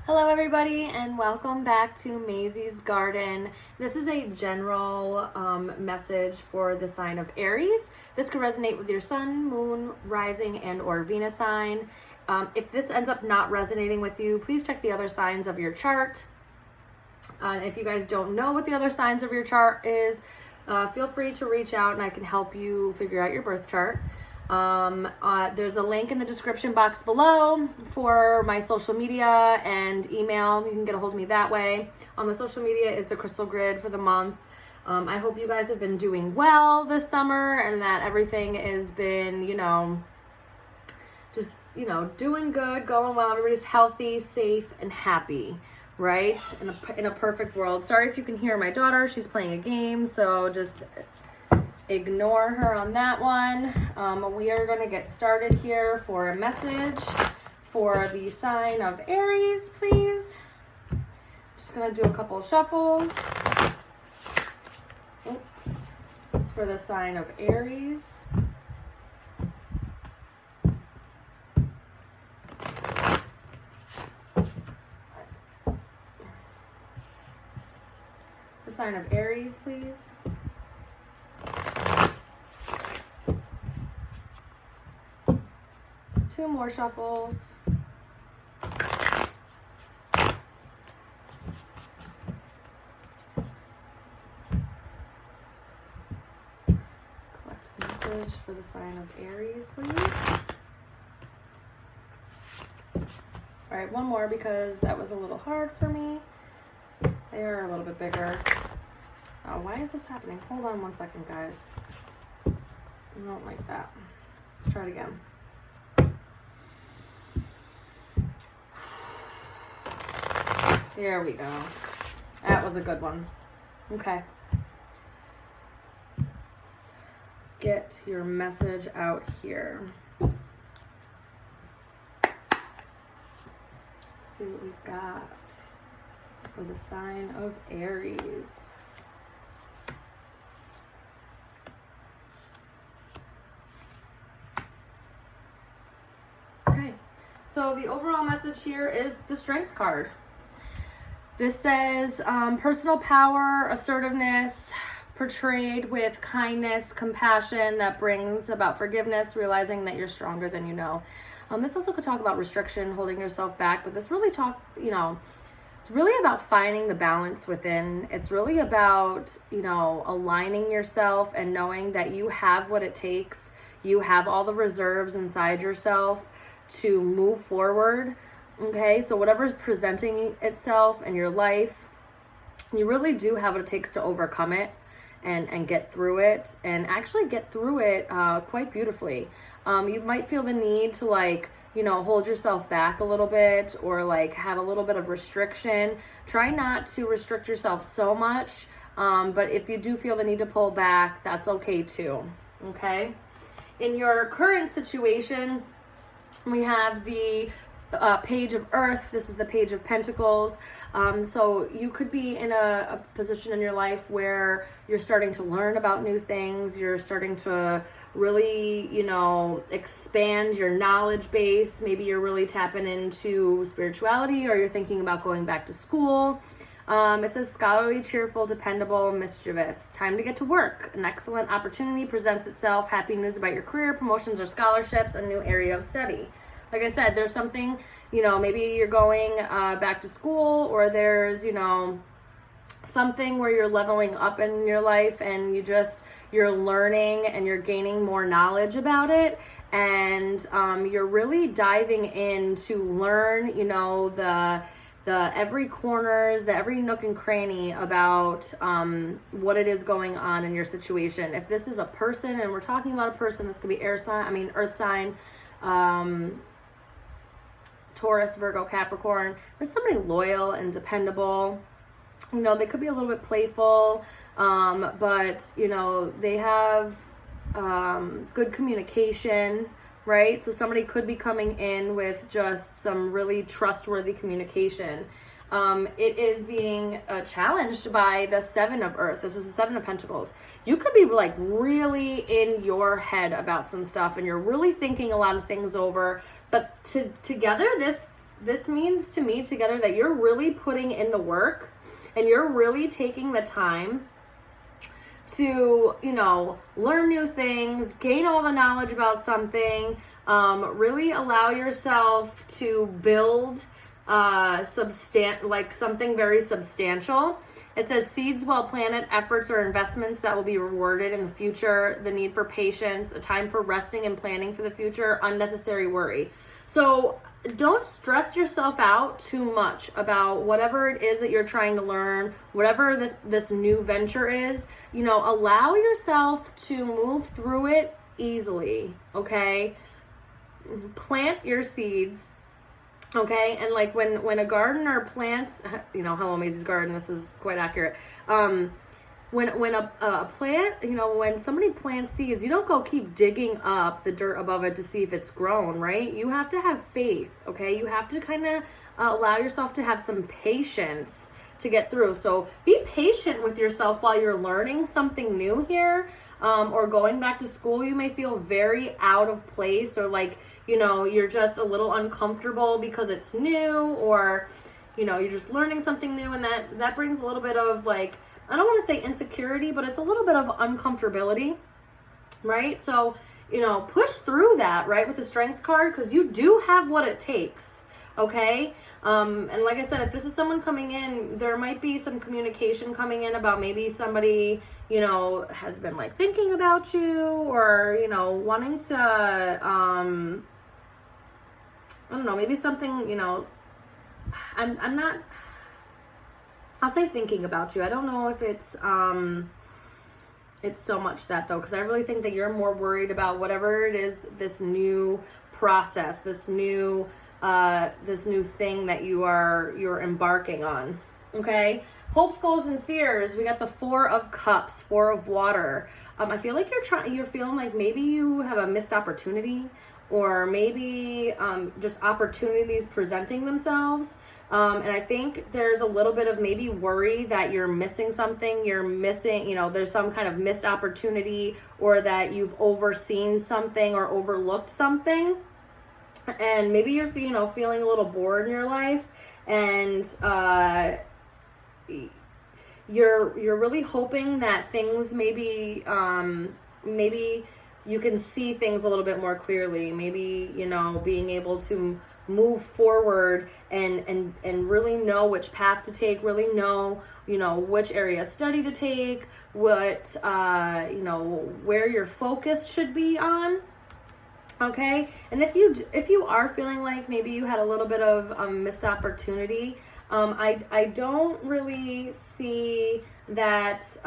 Hello everybody and welcome back to Mazysgarden. This is a general message for the sign of Aries. This could resonate with your sun, moon, rising, and or Venus sign. If this ends up not resonating with you, please check the other signs of your chart. If you guys don't know what the other signs of your chart is, feel free to reach out and I can help you figure out your birth chart. There's a link in the description box below for my social media and email. You can get a hold of me that way. On the social media is the crystal grid for the month. I hope you guys have been doing well this summer and that everything has been, doing good, going well. Everybody's healthy, safe, and happy, right? In a perfect world. Sorry if you can hear my daughter. She's playing a game, so just ignore her on that one. We are going to get started here for a message for the sign of Aries, please. Just going to do a couple of shuffles. This is for the sign of Aries. The sign of Aries, please. Two more shuffles. Collect a message for the sign of Aries, please. All right, one more because that was a little hard for me. They are a little bit bigger. Oh, why is this happening? Hold on one second, guys. I don't like that. Let's try it again. There we go. That was a good one. Okay. Let's get your message out here. Let's see what we got for the sign of Aries. Okay. So the overall message here is the Strength card. This says personal power, assertiveness, portrayed with kindness, compassion that brings about forgiveness, realizing that you're stronger than you know. This also could talk about restriction, holding yourself back, but this really it's really about finding the balance within. It's really about, aligning yourself and knowing that you have what it takes. You have all the reserves inside yourself to move forward. Okay, so whatever's presenting itself in your life, you really do have what it takes to overcome it and get through it and actually get through it quite beautifully. You might feel the need to hold yourself back a little bit or have a little bit of restriction. Try not to restrict yourself so much, but if you do feel the need to pull back, that's okay too, okay? In your current situation, we have the Page of Earth. This is the Page of Pentacles. So you could be in a position in your life where you're starting to learn about new things. You're starting to really, expand your knowledge base. Maybe you're really tapping into spirituality or you're thinking about going back to school. It says scholarly, cheerful, dependable, mischievous. Time to get to work. An excellent opportunity presents itself. Happy news about your career, promotions or scholarships, a new area of study. Like I said, there's something, maybe you're going back to school or there's, something where you're leveling up in your life and you're learning and you're gaining more knowledge about it. And you're really diving in to learn, the every corners, the every nook and cranny about what it is going on in your situation. If this is a person and we're talking about a person, this could be earth sign, Taurus, Virgo, Capricorn. There's somebody loyal and dependable. They could be a little bit playful, but, they have good communication, right? So somebody could be coming in with just some really trustworthy communication. It is being challenged by the Seven of Earth. This is the Seven of Pentacles. You could be really in your head about some stuff and you're really thinking a lot of things over. But together, this means to me together that you're really putting in the work and you're really taking the time to, you know, learn new things, gain all the knowledge about something, really allow yourself to build something very substantial. It says seeds well planted, efforts or investments that will be rewarded in the future, the need for patience, a time for resting and planning for the future, unnecessary worry. So don't stress yourself out too much about whatever it is that you're trying to learn, whatever this new venture is. You know, allow yourself to move through it easily, okay? Plant your seeds, okay? And like when a gardener plants, you know, hello Mazysgarden, this is quite accurate. When a plant, you know, when somebody plants seeds, you don't go keep digging up the dirt above it to see if it's grown, right? You have to have faith, okay? You have to kind of allow yourself to have some patience to get through. So be patient with yourself while you're learning something new here, or going back to school. You may feel very out of place, or like, you know, you're just a little uncomfortable because it's new, or, you know, you're just learning something new, and that brings a little bit of like, I don't want to say insecurity, but it's a little bit of uncomfortability, right? So, you know, push through that, right, with the strength card, because you do have what it takes, okay? And like I said, if this is someone coming in, there might be some communication coming in about maybe somebody, you know, has been like thinking about you, or, you know, wanting to, I don't know, maybe something, you know, I'm not... I'll say thinking about you. I don't know if it's so much that though, because I really think that you're more worried about whatever it is, this new process, this new thing that you're embarking on. Okay. Hopes, goals, and fears. We got the 4 of Cups, 4 of Water. I feel like you're feeling like maybe you have a missed opportunity, or maybe just opportunities presenting themselves. And I think there's a little bit of maybe worry that you're missing something. You're missing, you know, there's some kind of missed opportunity, or that you've overseen something or overlooked something. And maybe you're, you know, feeling a little bored in your life, and you're really hoping that things maybe you can see things a little bit more clearly. Maybe, you know, being able to move forward and really know which path to take, really know, you know, which area of study to take, what, you know, where your focus should be on. Okay. And if you are feeling like maybe you had a little bit of missed opportunity, I don't really see that,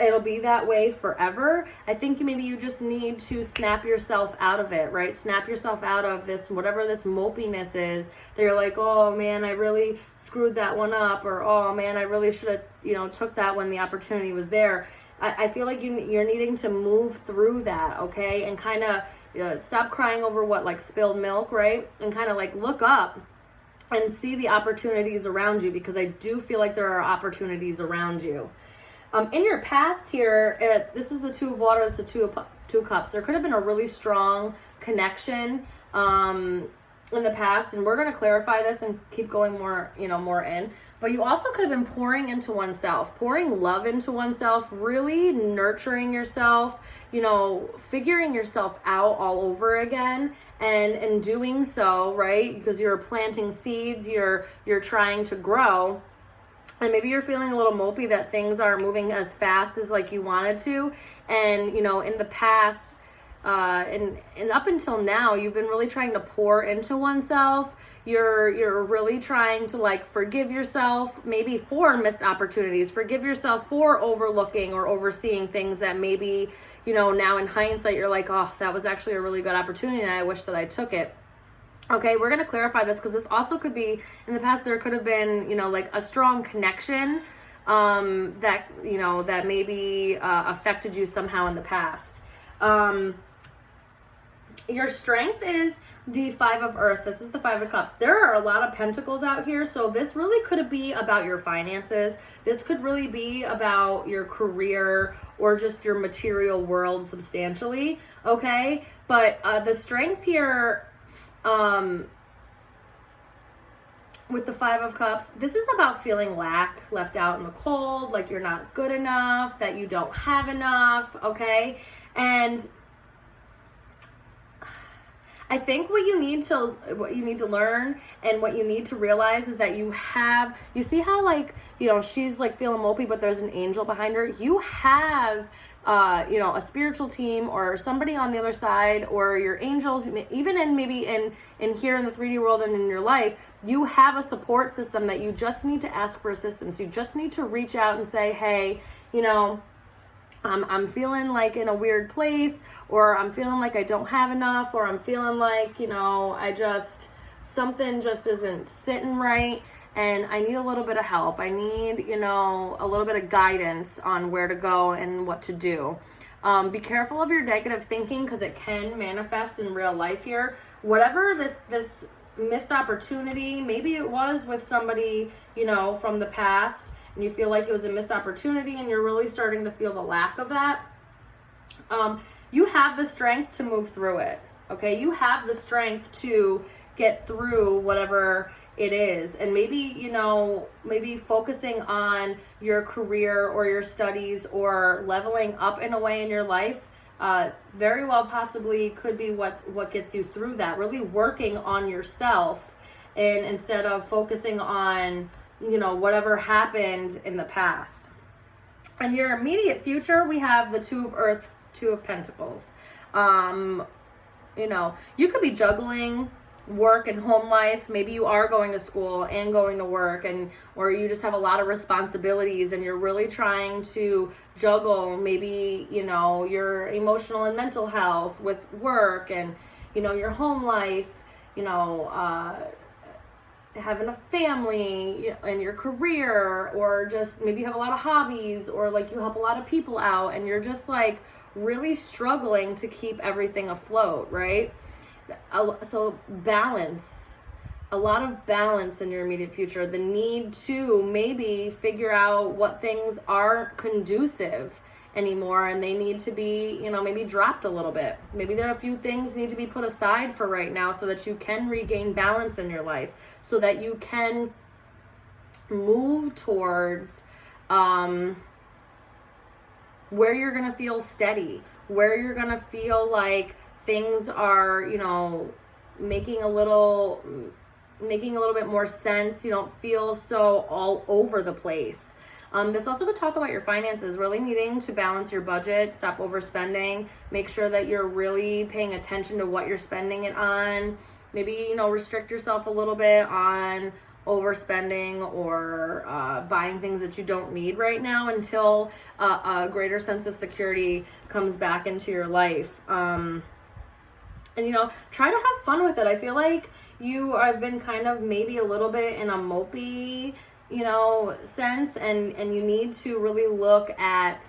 it'll be that way forever. I think maybe you just need to snap yourself out of it, right? Snap yourself out of this, whatever this mopiness is, that you're like, oh man, I really screwed that one up, or oh man, I really should have, you know, took that when the opportunity was there. I feel like you're needing to move through that, okay? And kind of stop crying over what, like spilled milk, right? And kind of like look up and see the opportunities around you, because I do feel like there are opportunities around you. In your past here, this is the 2 of Water, it's the 2 of Cups. There could have been a really strong connection in the past, and we're going to clarify this and keep going more in. But you also could have been pouring into oneself, pouring love into oneself, really nurturing yourself, you know, figuring yourself out all over again. And in doing so, right, because you're planting seeds, you're trying to grow. And maybe you're feeling a little mopey that things aren't moving as fast as like you wanted to. And, you know, in the past, and up until now, you've been really trying to pour into oneself. You're really trying to like forgive yourself maybe for missed opportunities, forgive yourself for overlooking or overseeing things that maybe, you know, now in hindsight, you're like, oh, that was actually a really good opportunity and I wish that I took it. Okay, we're going to clarify this, because this also could be, in the past, there could have been, you know, like a strong connection that, you know, that maybe affected you somehow in the past. Your strength is the 5 of Earth. This is the 5 of Cups. There are a lot of pentacles out here, so this really could be about your finances. This could really be about your career or just your material world substantially, okay? But the strength here, with the Five of Cups, this is about feeling left out in the cold, like you're not good enough, that you don't have enough, okay? And I think what you need to learn and what you need to realize is that you see how, like, you know, she's like feeling mopey, but there's an angel behind her. You have, you know, a spiritual team or somebody on the other side, or your angels, even in here in the 3D world and in your life, you have a support system that you just need to ask for assistance. You just need to reach out and say, hey, you know, I'm feeling like in a weird place, or I'm feeling like I don't have enough, or I'm feeling like, you know, something just isn't sitting right, and I need a little bit of help. I need, you know, a little bit of guidance on where to go and what to do. Be careful of your negative thinking, because it can manifest in real life here. Whatever this missed opportunity, maybe it was with somebody, you know, from the past, and you feel like it was a missed opportunity and you're really starting to feel the lack of that, you have the strength to move through it, okay? You have the strength to get through whatever it is. And maybe, you know, maybe focusing on your career or your studies or leveling up in a way in your life, very well possibly could be what gets you through that. Really working on yourself, and instead of focusing on, you know, whatever happened in the past. In your immediate future, we have the Two of Earth, Two of Pentacles. You know, you could be juggling work and home life. Maybe you are going to school and going to work, or you just have a lot of responsibilities and you're really trying to juggle maybe, you know, your emotional and mental health with work, and, you know, your home life, you know, having a family and your career, or just maybe you have a lot of hobbies, or like you help a lot of people out and you're just like really struggling to keep everything afloat, right? So balance, a lot of balance in your immediate future. The need to maybe figure out what things aren't conducive anymore and they need to be, you know, maybe dropped a little bit. Maybe there are a few things need to be put aside for right now so that you can regain balance in your life, so that you can move towards where you're going to feel steady, where you're going to feel like things are, you know, making a little bit more sense. You don't feel so all over the place. This also could talk about your finances, really needing to balance your budget, stop overspending, make sure that you're really paying attention to what you're spending it on. Maybe, you know, restrict yourself a little bit on overspending or buying things that you don't need right now until a greater sense of security comes back into your life. And, you know, try to have fun with it. I feel like I've been kind of maybe a little bit in a mopey, you know, sense, and you need to really look at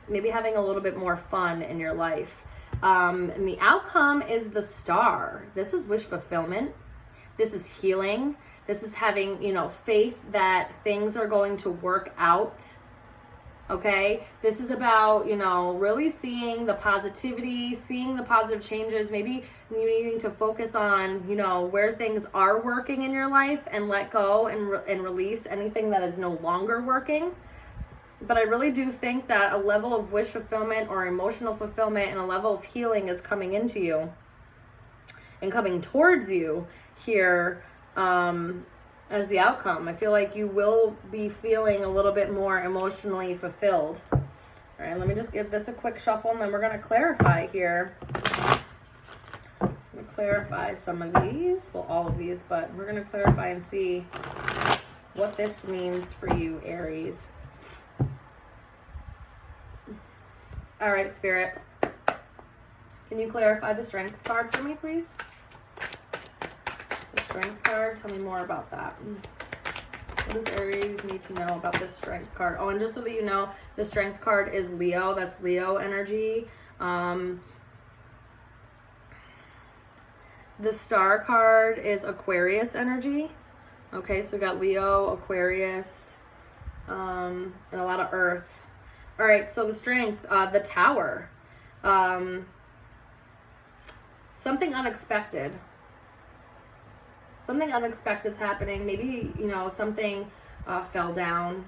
maybe having a little bit more fun in your life. And the outcome is the Star. This is wish fulfillment. This is healing. This is having, you know, faith that things are going to work out. Okay, this is about, you know, really seeing the positivity, seeing the positive changes, maybe you needing to focus on, you know, where things are working in your life and let go and release anything that is no longer working. But I really do think that a level of wish fulfillment or emotional fulfillment and a level of healing is coming into you and coming towards you here, as the outcome. I feel like you will be feeling a little bit more emotionally fulfilled. All right, let me just give this a quick shuffle, and then we're going to clarify here. I'm going to clarify some of these, well, all of these, but we're going to clarify and see what this means for you, Aries. All right, Spirit. Can you clarify the Strength card for me, please? Strength card, tell me more about that. What does Aries need to know about this Strength card? Oh, and just so that you know, the Strength card is Leo. That's Leo energy. The Star card is Aquarius energy. Okay, so we got Leo, Aquarius, and a lot of Earth. All right, so the Strength, the Tower. Something unexpected. something unexpected's happening. Maybe, you know, something fell down.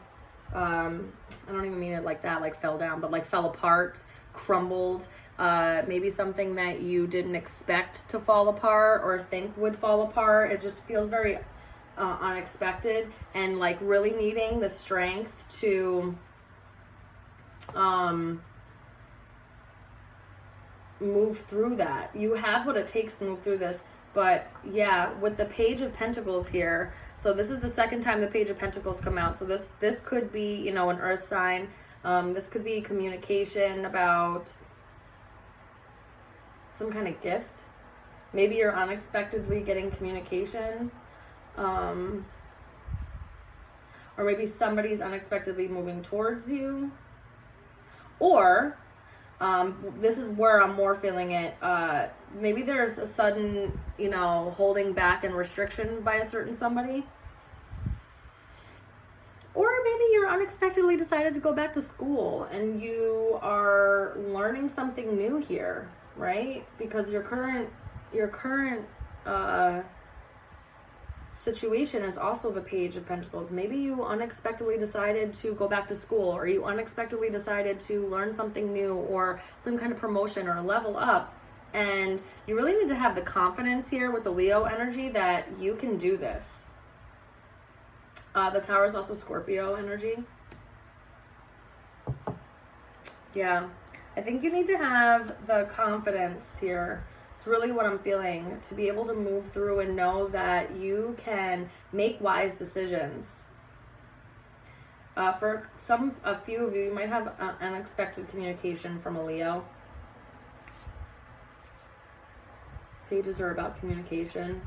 I don't even mean it like that, like fell down, but like fell apart, crumbled. Maybe something that you didn't expect to fall apart or think would fall apart. It just feels very unexpected, and like really needing the strength to move through that. You have what it takes to move through this. But yeah, with the Page of Pentacles here, so this is the second time the Page of Pentacles come out. So this could be, you know, an earth sign. This could be communication about some kind of gift. Maybe you're unexpectedly getting communication. Or maybe somebody's unexpectedly moving towards you. Or this is where I'm more feeling it. Maybe there's a sudden, you know, holding back and restriction by a certain somebody. Or maybe you're unexpectedly decided to go back to school and you are learning something new here, right? Because your current situation is also the Page of Pentacles. Maybe you unexpectedly decided to go back to school, or you unexpectedly decided to learn something new, or some kind of promotion or level up. And you really need to have the confidence here with the Leo energy that you can do this. The Tower is also Scorpio energy. Yeah, I think you need to have the confidence here. It's really what I'm feeling, to be able to move through and know that you can make wise decisions. For a few of you, you might have unexpected communication from a Leo. Pages are about communication.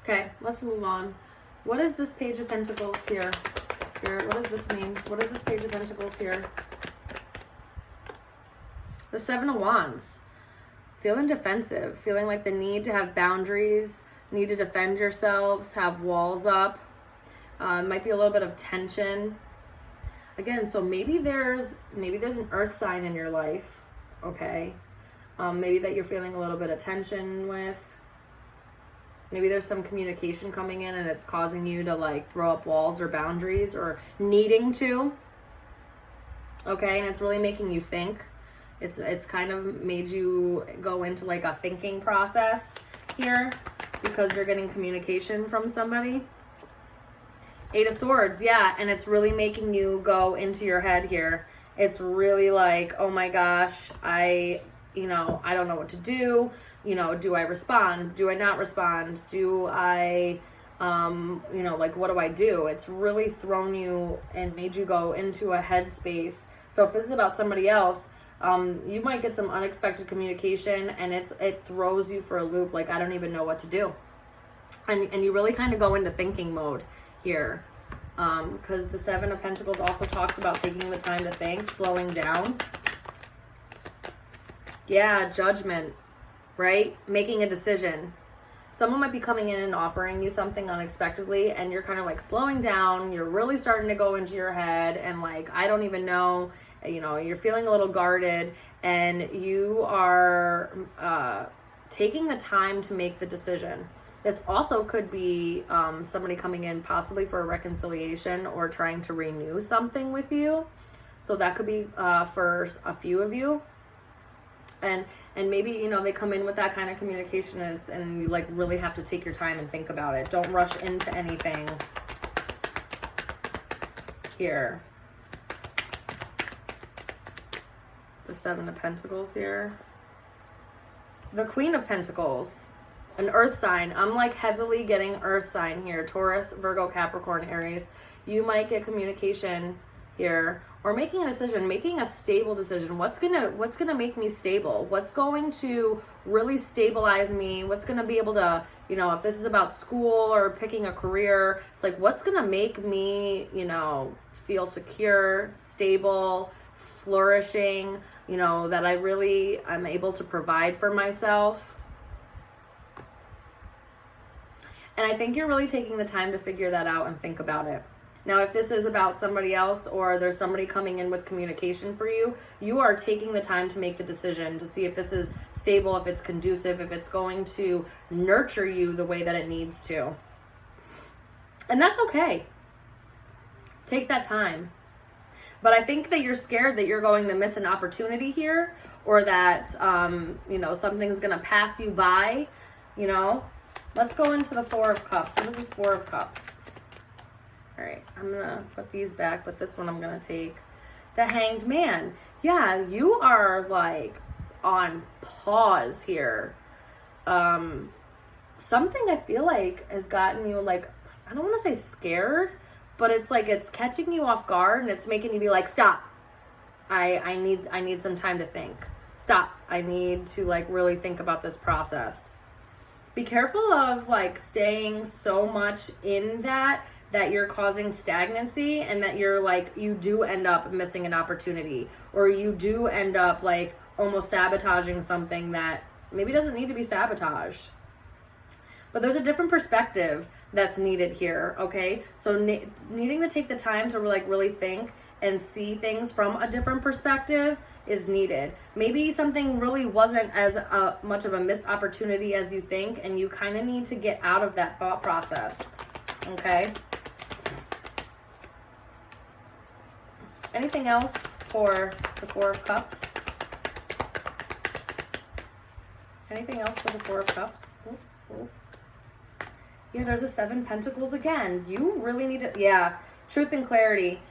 Okay, let's move on. What is this Page of Pentacles here? Spirit, what does this mean? What is this Page of Pentacles here? The Seven of Wands. Feeling defensive, feeling like the need to have boundaries, need to defend yourselves, have walls up. Might be a little bit of tension. Again, so maybe there's an earth sign in your life, okay? Maybe that you're feeling a little bit of tension with. Maybe there's some communication coming in and it's causing you to like throw up walls or boundaries, or needing to. Okay, and it's really making you think. It's kind of made you go into like a thinking process here because you're getting communication from somebody. Eight of Swords, yeah, and it's really making you go into your head here. It's really like, oh my gosh, I don't know what to do. You know, do I respond? Do I not respond? Do I, like, what do I do? It's really thrown you and made you go into a headspace. So if this is about somebody else, you might get some unexpected communication and it throws you for a loop. Like, I don't even know what to do. And you really kind of go into thinking mode here. Because the Seven of Pentacles also talks about taking the time to think, slowing down. Yeah, judgment, right? Making a decision. Someone might be coming in and offering you something unexpectedly, and you're kind of like slowing down. You're really starting to go into your head and like, I don't even know, you're feeling a little guarded, and you are taking the time to make the decision. This also could be somebody coming in possibly for a reconciliation or trying to renew something with you. So that could be for a few of you. And maybe, they come in with that kind of communication and you like really have to take your time and think about it. Don't rush into anything here. The Seven of Pentacles here. The Queen of Pentacles. An earth sign. I'm like heavily getting earth sign here. Taurus, Virgo, Capricorn, Aries. You might get communication here, or making a decision, making a stable decision. What's gonna make me stable? What's going to really stabilize me? What's gonna be able to, if this is about school or picking a career, it's like, what's gonna make me, feel secure, stable, flourishing, that I'm able to provide for myself. And I think you're really taking the time to figure that out and think about it. Now, if this is about somebody else or there's somebody coming in with communication for you, you are taking the time to make the decision to see if this is stable, if it's conducive, if it's going to nurture you the way that it needs to. And that's okay. Take that time. But I think that you're scared that you're going to miss an opportunity here, or that, something's going to pass you by, Let's go into the Four of Cups. So this is Four of Cups. All right, I'm going to put these back, but this one I'm going to take. The Hanged Man. Yeah, you are like on pause here. Something I feel like has gotten you like, I don't want to say scared, but it's like it's catching you off guard and it's making you be like, stop. I need some time to think. Stop. I need to like really think about this process. Be careful of like staying so much in that you're causing stagnancy, and that you're like, you do end up missing an opportunity, or you do end up like almost sabotaging something that maybe doesn't need to be sabotaged. But there's a different perspective that's needed here, okay? So needing to take the time to like really think and see things from a different perspective is needed. Maybe something really wasn't as much of a missed opportunity as you think, and you kind of need to get out of that thought process, okay? Anything else for the Four of Cups? Anything else for the Four of Cups? Ooh. Yeah, there's a Seven Pentacles again. You really need to, truth and clarity.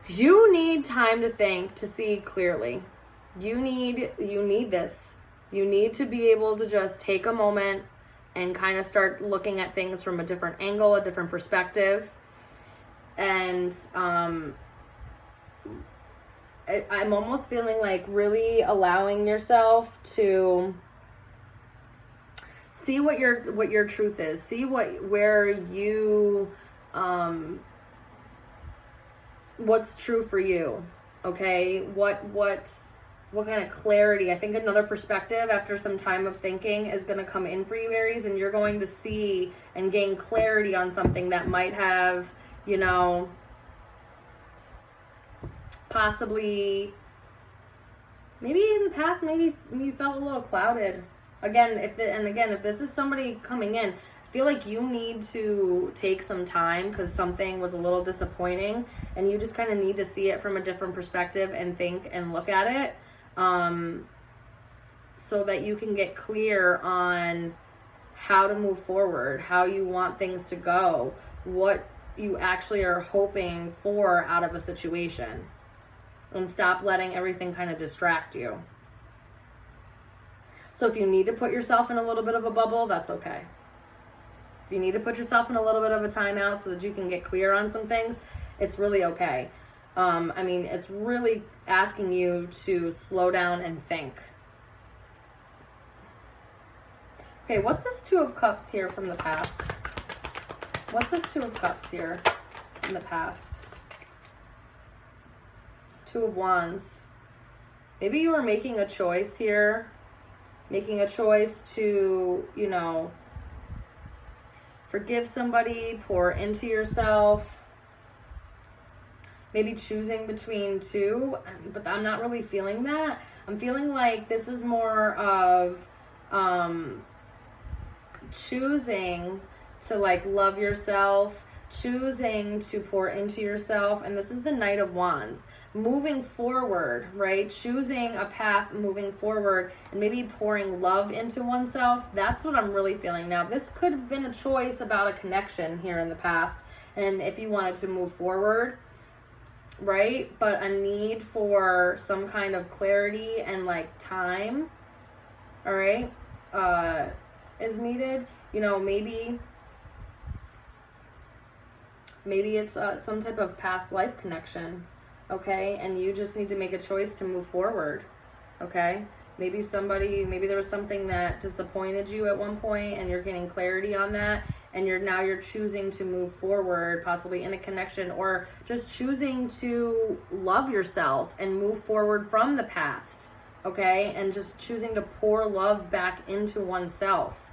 You need time to think, to see clearly. You need this. You need to be able to just take a moment and kind of start looking at things from a different angle, a different perspective. And I'm almost feeling like really allowing yourself to see what your truth is. See where you what's true for you. Okay? What kind of clarity? I think another perspective after some time of thinking is going to come in for you, Aries, and you're going to see and gain clarity on something that might have, possibly, maybe in the past, maybe you felt a little clouded. Again, if this is somebody coming in, I feel like you need to take some time because something was a little disappointing, and you just kind of need to see it from a different perspective and think and look at it, so that you can get clear on how to move forward, how you want things to go, what you actually are hoping for out of a situation. And stop letting everything kind of distract you. So if you need to put yourself in a little bit of a bubble, that's okay. If you need to put yourself in a little bit of a timeout so that you can get clear on some things, it's really okay. It's really asking you to slow down and think. Okay, what's this Two of Cups here from the past? What's this Two of Cups here in the past? Two of Wands. Maybe you were making a choice here. Making a choice to, forgive somebody, pour into yourself. Maybe choosing between two, but I'm not really feeling that. I'm feeling like this is more of choosing to like love yourself, choosing to pour into yourself, and this is the Knight of Wands. Moving forward, right? Choosing a path, moving forward, and maybe pouring love into oneself. That's what I'm really feeling. Now, this could have been a choice about a connection here in the past, and if you wanted to move forward, right? But a need for some kind of clarity and like time, all right, is needed. Maybe it's some type of past life connection. Okay, and you just need to make a choice to move forward. Okay, maybe there was something that disappointed you at one point, and you're getting clarity on that, and you're choosing to move forward, possibly in a connection, or just choosing to love yourself and move forward from the past. Okay, and just choosing to pour love back into oneself.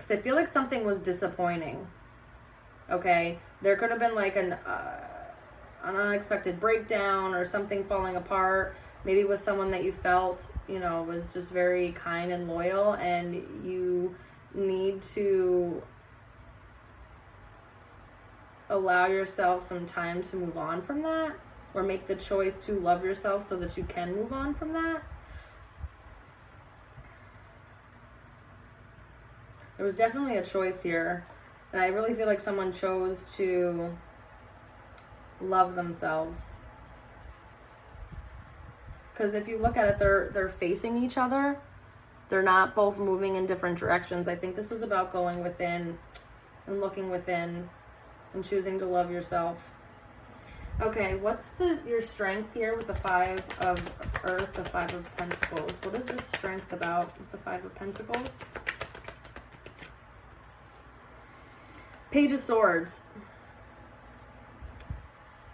Because I feel like something was disappointing. Okay? There could have been like an unexpected breakdown or something falling apart. Maybe with someone that you felt, was just very kind and loyal, and you need to allow yourself some time to move on from that, or make the choice to love yourself so that you can move on from that. There was definitely a choice here, and I really feel like someone chose to love themselves. Because if you look at it, they're facing each other. They're not both moving in different directions. I think this is about going within and looking within and choosing to love yourself. Okay, what's your strength here with the 5 of Earth, the 5 of Pentacles? What is this strength about with the 5 of Pentacles? Page of Swords.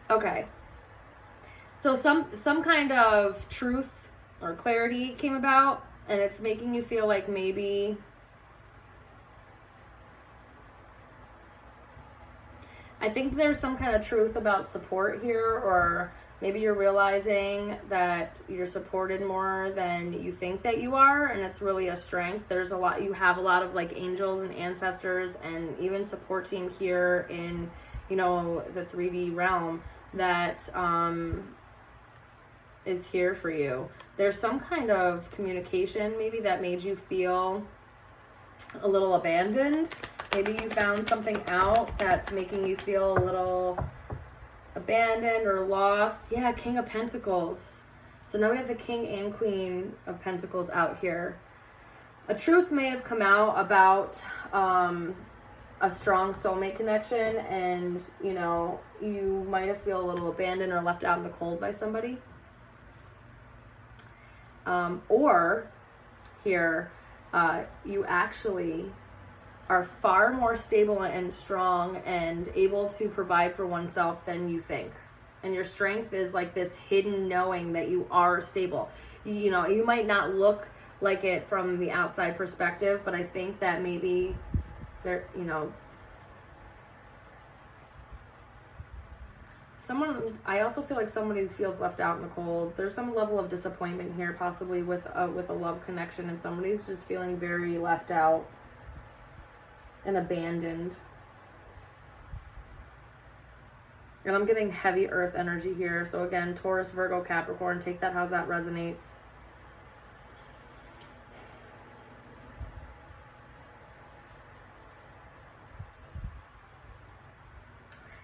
Okay. So some kind of truth or clarity came about, and it's making you feel like maybe I think there's some kind of truth about support here, or maybe you're realizing that you're supported more than you think that you are, and it's really a strength. You have a lot of like angels and ancestors and even support team here in, the 3D realm that is here for you. There's some kind of communication maybe that made you feel a little abandoned. Maybe you found something out that's making you feel a little abandoned or lost. Yeah, King of Pentacles. So now we have the King and Queen of Pentacles out here. A truth may have come out about a strong soulmate connection, and you might have feel a little abandoned or left out in the cold by somebody. Or here, you actually are far more stable and strong and able to provide for oneself than you think. And your strength is like this hidden knowing that you are stable. You might not look like it from the outside perspective, but I think that maybe I also feel like somebody feels left out in the cold. There's some level of disappointment here, possibly with a love connection, and somebody's just feeling very left out and abandoned. And I'm getting heavy earth energy here. So again, Taurus, Virgo, Capricorn, take that how that resonates.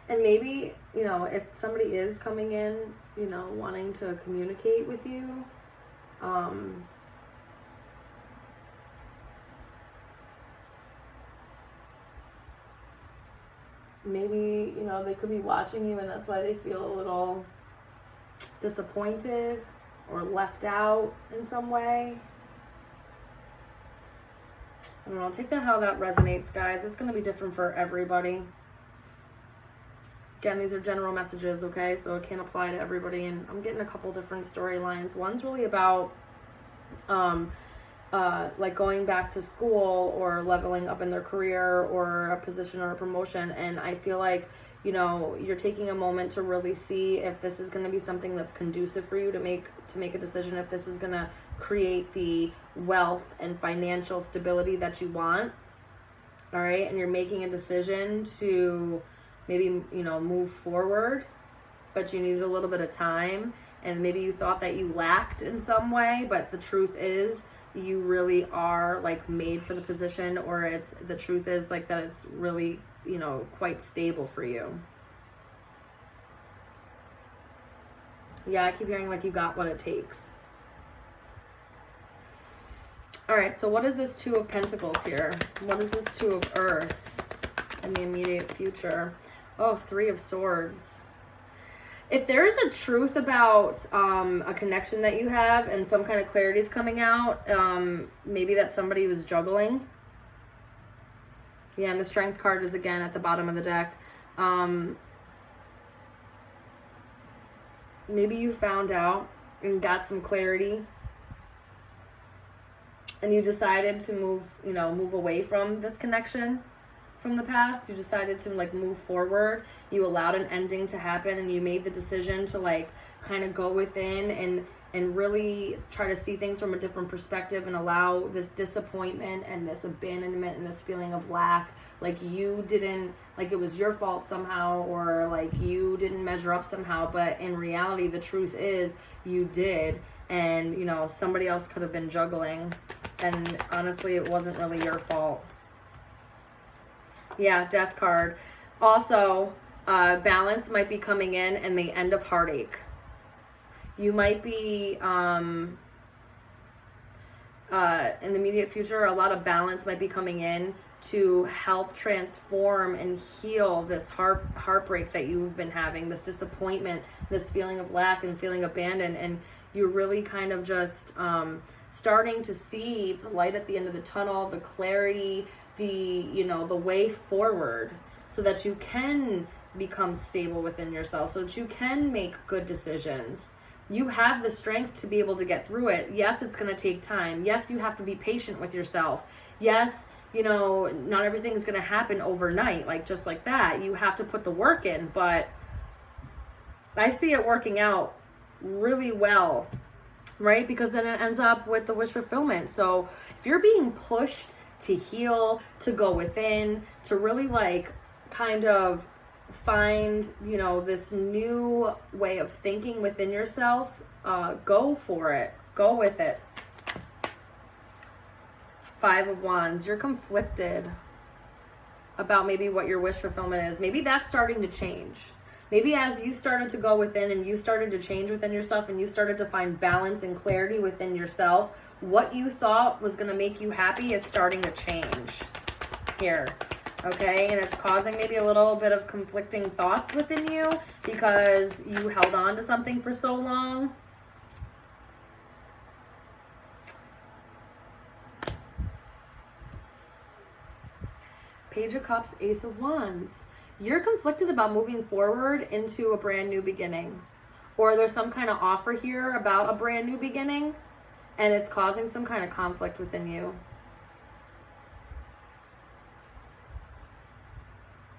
And maybe, if somebody is coming in, wanting to communicate with you, maybe, they could be watching you and that's why they feel a little disappointed or left out in some way. I don't know. Take that how that resonates, guys. It's going to be different for everybody. Again, these are general messages, okay? So it can't apply to everybody. And I'm getting a couple different storylines. One's really about like going back to school or leveling up in their career or a position or a promotion. And I feel like, you're taking a moment to really see if this is going to be something that's conducive for you to make a decision, if this is going to create the wealth and financial stability that you want. All right. And you're making a decision to maybe, move forward, but you needed a little bit of time. And maybe you thought that you lacked in some way, but the truth is you really are like made for the position, or the truth is like that it's really, quite stable for you. Yeah, I keep hearing like you got what it takes. All right, so what is this Two of Pentacles here? What is this Two of Earth in the immediate future? Oh, Three of Swords. If there's a truth about a connection that you have and some kind of clarity is coming out, maybe that somebody was juggling. Yeah, and the Strength card is again at the bottom of the deck. Maybe you found out and got some clarity and you decided to move away from this connection from the past. You decided to like move forward. You allowed an ending to happen, and you made the decision to like kind of go within and really try to see things from a different perspective, and allow this disappointment and this abandonment and this feeling of lack, like you didn't, like it was your fault somehow, or like you didn't measure up somehow. But in reality, the truth is you did, and somebody else could have been juggling, and honestly it wasn't really your fault. Yeah, Death card. Also, balance might be coming in, and the end of heartache. You might be, in the immediate future, a lot of balance might be coming in to help transform and heal this heartbreak that you've been having, this disappointment, this feeling of lack and feeling abandoned. And you're really kind of just starting to see the light at the end of the tunnel, the clarity, the way forward, so that you can become stable within yourself, so that you can make good decisions. You have the strength to be able to get through it. Yes, it's going to take time. Yes, you have to be patient with yourself. Yes, not everything is going to happen overnight, like just like that. You have to put the work in, but I see it working out really well, right? Because then it ends up with the wish fulfillment. So if you're being pushed to heal, to go within, to really like kind of find, this new way of thinking within yourself, go for it. Go with it. 5 of Wands. You're conflicted about maybe what your wish fulfillment is. Maybe that's starting to change. Maybe as you started to go within and you started to change within yourself and you started to find balance and clarity within yourself, what you thought was going to make you happy is starting to change here. Okay, and it's causing maybe a little bit of conflicting thoughts within you because you held on to something for so long. Page of Cups, Ace of Wands. You're conflicted about moving forward into a brand new beginning. Or there's some kind of offer here about a brand new beginning, and it's causing some kind of conflict within you.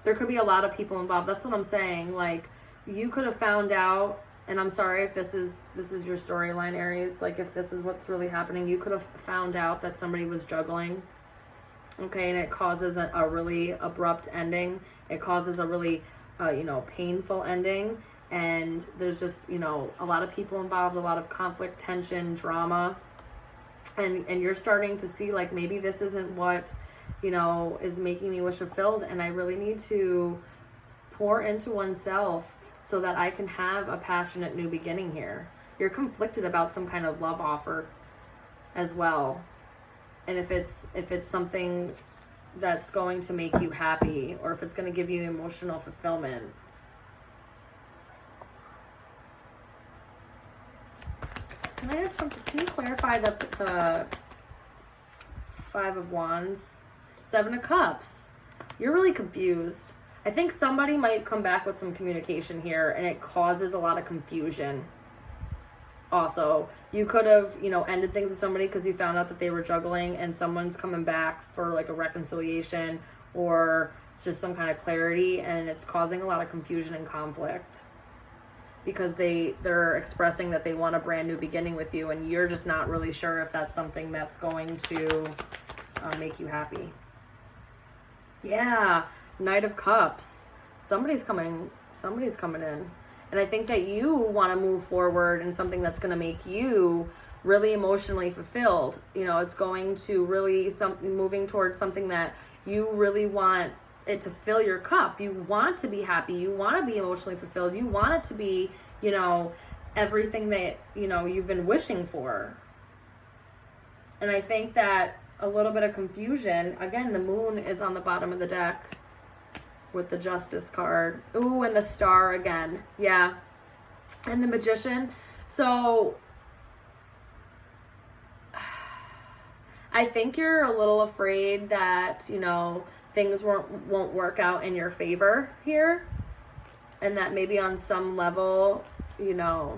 There could be a lot of people involved. That's what I'm saying. Like, you could have found out, and I'm sorry if this is your storyline, Aries. Like, if this is what's really happening, you could have found out that somebody was juggling. Okay, and it causes a really abrupt ending. It causes a really, painful ending. And there's just, a lot of people involved, a lot of conflict, tension, drama. And you're starting to see, like, maybe this isn't what is making me wish fulfilled, and I really need to pour into oneself so that I can have a passionate new beginning here. You're conflicted about some kind of love offer as well. And if it's something that's going to make you happy, or if it's going to give you emotional fulfillment. Can I have something? Can you clarify the 5 of Wands? 7 of Cups. You're really confused. I think somebody might come back with some communication here, and it causes a lot of confusion. Also, you could have, ended things with somebody because you found out that they were juggling, and someone's coming back for like a reconciliation or just some kind of clarity, and it's causing a lot of confusion and conflict because they're expressing that they want a brand new beginning with you, and you're just not really sure if that's something that's going to make you happy. Yeah, Knight of Cups. Somebody's coming in. And I think that you want to move forward in something that's going to make you really emotionally fulfilled. It's going to really moving towards something that you really want it to fill your cup. You want to be happy. You want to be emotionally fulfilled. You want it to be, everything that, you've been wishing for. And I think that a little bit of confusion, again, the moon is on the bottom of the deck with the Justice card. Ooh, and the Star again. Yeah. And the Magician. So I think you're a little afraid that, things won't work out in your favor here. And that maybe on some level, you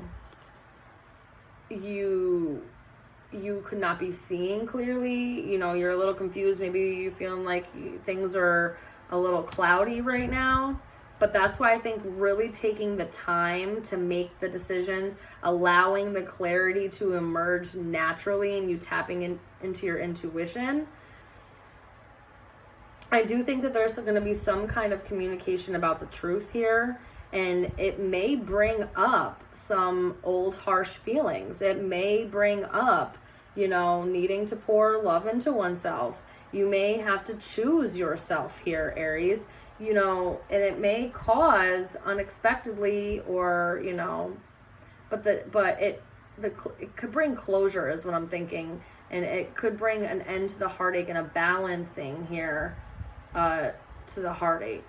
you could not be seeing clearly. You know, you're a little confused. Maybe you're feeling like things are a little cloudy right now. But that's why I think really taking the time to make the decisions, allowing the clarity to emerge naturally, and you tapping into your intuition. I do think that there's going to be some kind of communication about the truth here, and it may bring up some old harsh feelings. It may bring up, you know, needing to pour love into oneself. You may have to choose yourself here, Aries. You know, and it may cause unexpectedly, or, you know, but it could bring closure is what I'm thinking, and it could bring an end to the heartache and a balancing here to the heartache.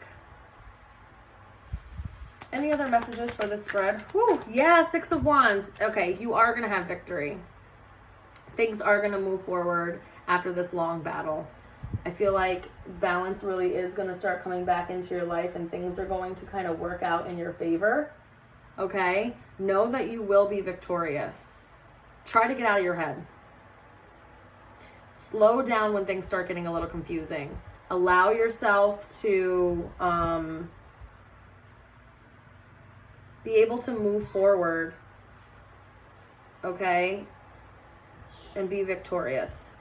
Any other messages for this spread? Whew, yeah, 6 of Wands. Okay, you are going to have victory. Things are going to move forward after this long battle. I feel like balance really is going to start coming back into your life, and things are going to kind of work out in your favor. Okay? Know that you will be victorious. Try to get out of your head. Slow down when things start getting a little confusing. Allow yourself to be able to move forward. Okay? And be victorious.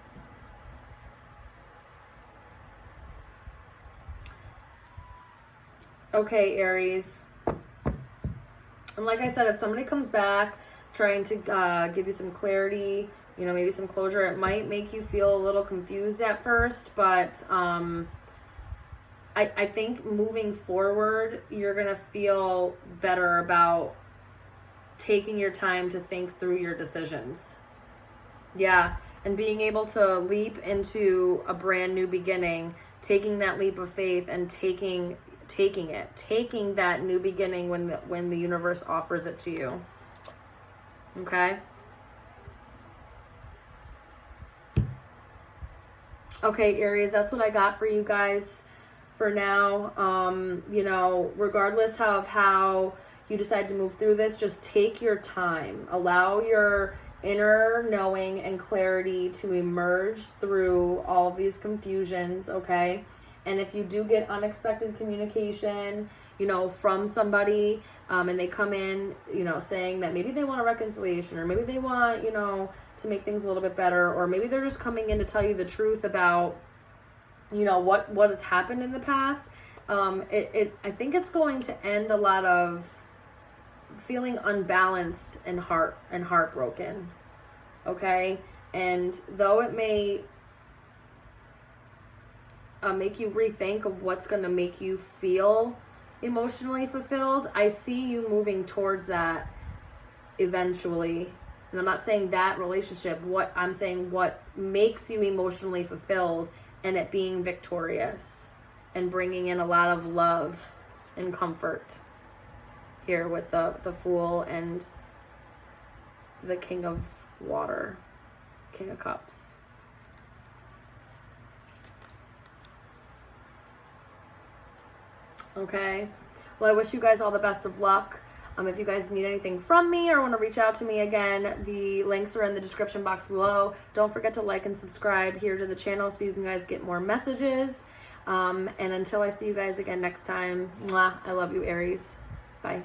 Okay, Aries. And like I said, if somebody comes back trying to give you some clarity, you know, maybe some closure, it might make you feel a little confused at first, but I think moving forward, you're going to feel better about taking your time to think through your decisions. Yeah, and being able to leap into a brand new beginning, taking that leap of faith and taking that new beginning when the universe offers it to you. Okay? Okay, Aries, that's what I got for you guys for now. You know, regardless of how you decide to move through this, just take your time. Allow your inner knowing and clarity to emerge through all these confusions, okay? And if you do get unexpected communication, you know, from somebody, and they come in, you know, saying that maybe they want a reconciliation, or maybe they want, you know, to make things a little bit better, or maybe they're just coming in to tell you the truth about, you know, what has happened in the past, I think it's going to end a lot of feeling unbalanced and heartbroken, okay? And though it may make you rethink of what's going to make you feel emotionally fulfilled, I see you moving towards that eventually. And I'm not saying that relationship, I'm saying what makes you emotionally fulfilled, and it being victorious and bringing in a lot of love and comfort here with the Fool and the King of Water, King of Cups. Okay, well, I wish you guys all the best of luck. If you guys need anything from me or want to reach out to me again, the links are in the description box below. Don't forget to like and subscribe here to the channel so you can guys get more messages. And until I see you guys again next time, mwah, I love you, Aries. Bye.